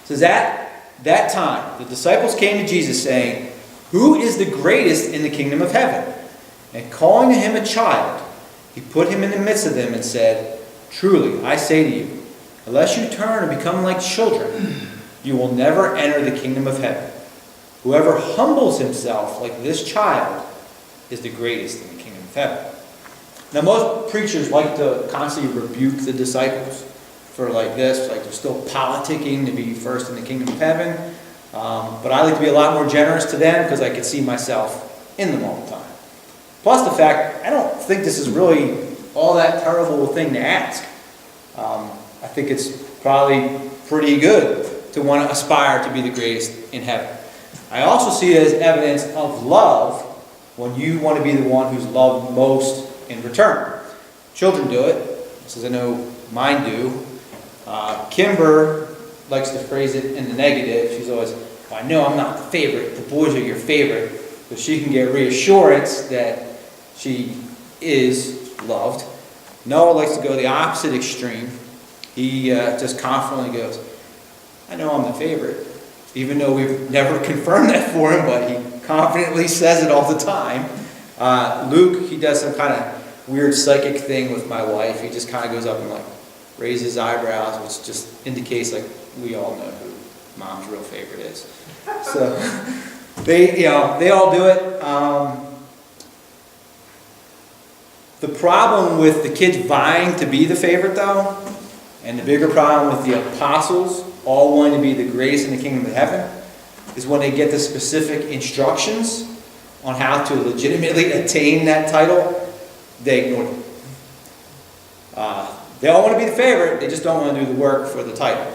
It says, at that time, the disciples came to Jesus saying, "Who is the greatest in the kingdom of heaven?" And calling to him a child, he put him in the midst of them and said, "Truly, I say to you, unless you turn and become like children, you will never enter the kingdom of heaven. Whoever humbles himself like this child is the greatest in the kingdom of heaven." Now, most preachers like to constantly rebuke the disciples for like this, like they're still politicking to be first in the kingdom of heaven. But I like to be a lot more generous to them because I can see myself in them all the time. Plus the fact, I don't think this is really all that terrible a thing to ask. I think it's probably pretty good to want to aspire to be the greatest in heaven. I also see it as evidence of love when you want to be the one who's loved most in return. Children do it, just as I know mine do. Kimber likes to phrase it in the negative. She's always, "Well, I know I'm not the favorite. The boys are your favorite." So she can get reassurance that she is loved. Noah likes to go the opposite extreme. He just confidently goes, "I know I'm the favorite," even though we've never confirmed that for him, but he confidently says it all the time. Luke, he does some kind of weird psychic thing with my wife. He just kind of goes up and like raises his eyebrows, which just indicates like we all know who mom's real favorite is. So they all do it. The problem with the kids vying to be the favorite, though, and the bigger problem with the apostles all wanting to be the greatest in the kingdom of heaven, is when they get the specific instructions on how to legitimately attain that title, they ignore them. They all want to be the favorite, they just don't want to do the work for the title.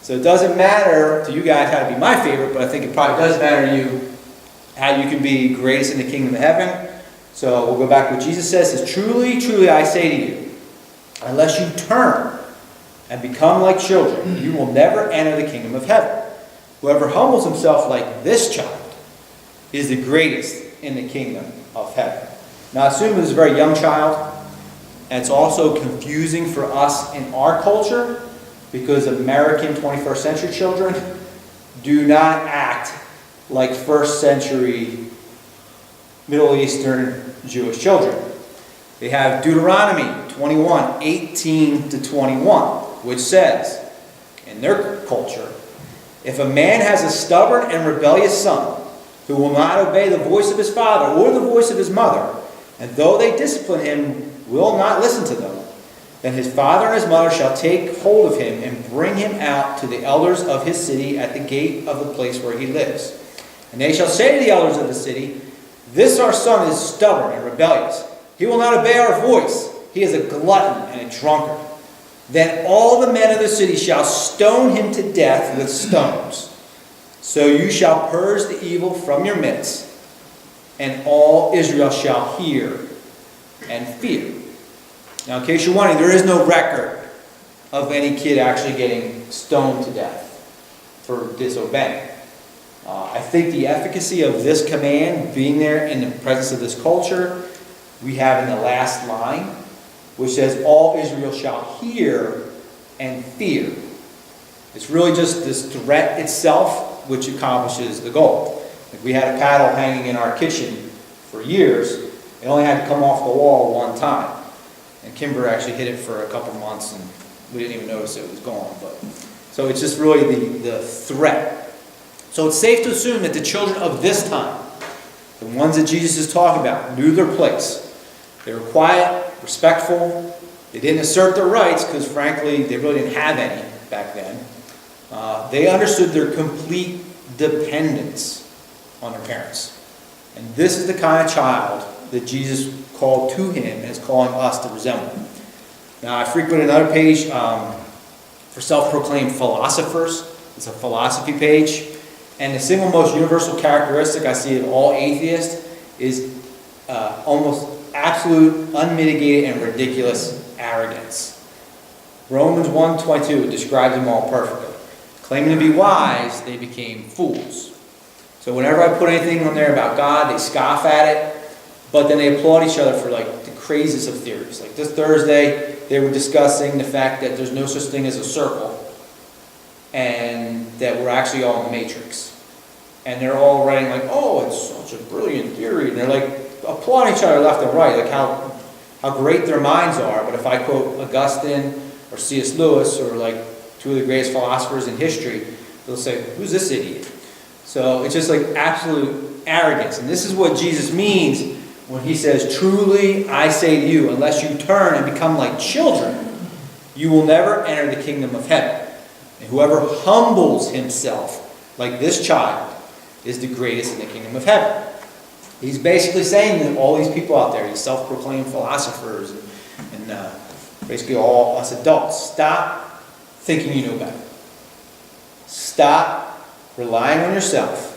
So it doesn't matter to you guys how to be my favorite, but I think it probably does matter to you how you can be greatest in the kingdom of heaven. So we'll go back to what Jesus says. "Truly, truly, I say to you, unless you turn and become like children, you will never enter the kingdom of heaven. Whoever humbles himself like this child is the greatest in the kingdom of heaven." Now, I assume this is a very young child, and it's also confusing for us in our culture because American 21st century children do not act like first century Middle Eastern Jewish children. They have Deuteronomy 21:18-21, which says, in their culture, "If a man has a stubborn and rebellious son who will not obey the voice of his father or the voice of his mother, and though they discipline him, will not listen to them, then his father and his mother shall take hold of him and bring him out to the elders of his city at the gate of the place where he lives. And they shall say to the elders of the city, 'This our son is stubborn and rebellious. He will not obey our voice. He is a glutton and a drunkard.' Then all the men of the city shall stone him to death with stones. So you shall purge the evil from your midst, and all Israel shall hear and fear." Now, in case you're wondering, there is no record of any kid actually getting stoned to death for disobeying. I think the efficacy of this command being there in the presence of this culture, we have in the last line, which says, "All Israel shall hear and fear." It's really just this threat itself which accomplishes the goal. Like we had a paddle hanging in our kitchen for years. It only had to come off the wall one time. And Kimber actually hit it for a couple months, and we didn't even notice it was gone. So it's just really the threat. So it's safe to assume that the children of this time, the ones that Jesus is talking about, knew their place. They were quiet, respectful. They didn't assert their rights because, frankly, they really didn't have any back then. They understood their complete dependence on their parents. And this is the kind of child that Jesus called to him and is calling us to resemble. Now, I frequent another page for self-proclaimed philosophers. It's a philosophy page. And the single most universal characteristic I see of all atheists is almost absolute, unmitigated, and ridiculous arrogance. Romans 1:22 describes them all perfectly. Claiming to be wise, they became fools. So whenever I put anything on there about God, they scoff at it, but then they applaud each other for like the craziest of theories. Like this Thursday, they were discussing the fact that there's no such thing as a circle. And that we're actually all in the Matrix. And they're all writing like, oh, it's such a brilliant theory. And they're like applauding each other left and right, like how great their minds are. But if I quote Augustine or C.S. Lewis or like two of the greatest philosophers in history, they'll say, who's this idiot? So it's just like absolute arrogance. And this is what Jesus means when he says, truly I say to you, unless you turn and become like children, you will never enter the kingdom of heaven. And whoever humbles himself like this child is the greatest in the kingdom of heaven. He's basically saying that all these people out there, these self-proclaimed philosophers and basically all us adults, stop thinking you know better. Stop relying on yourself.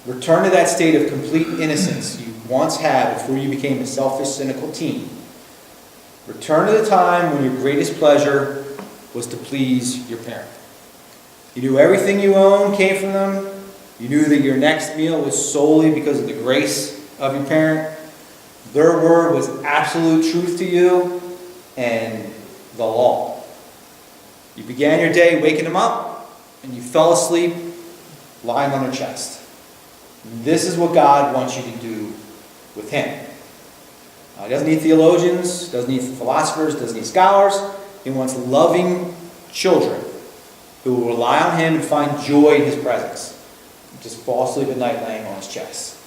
Return to that state of complete innocence you once had before you became a selfish, cynical teen. Return to the time when your greatest pleasure was to please your parent. You knew everything you owned came from them. You knew that your next meal was solely because of the grace of your parent. Their word was absolute truth to you and the law. You began your day waking them up, and you fell asleep lying on their chest. This is what God wants you to do with him. He doesn't need theologians, doesn't need philosophers, doesn't need scholars. He wants loving children who will rely on him and find joy in his presence. Just fall asleep at night laying on his chest.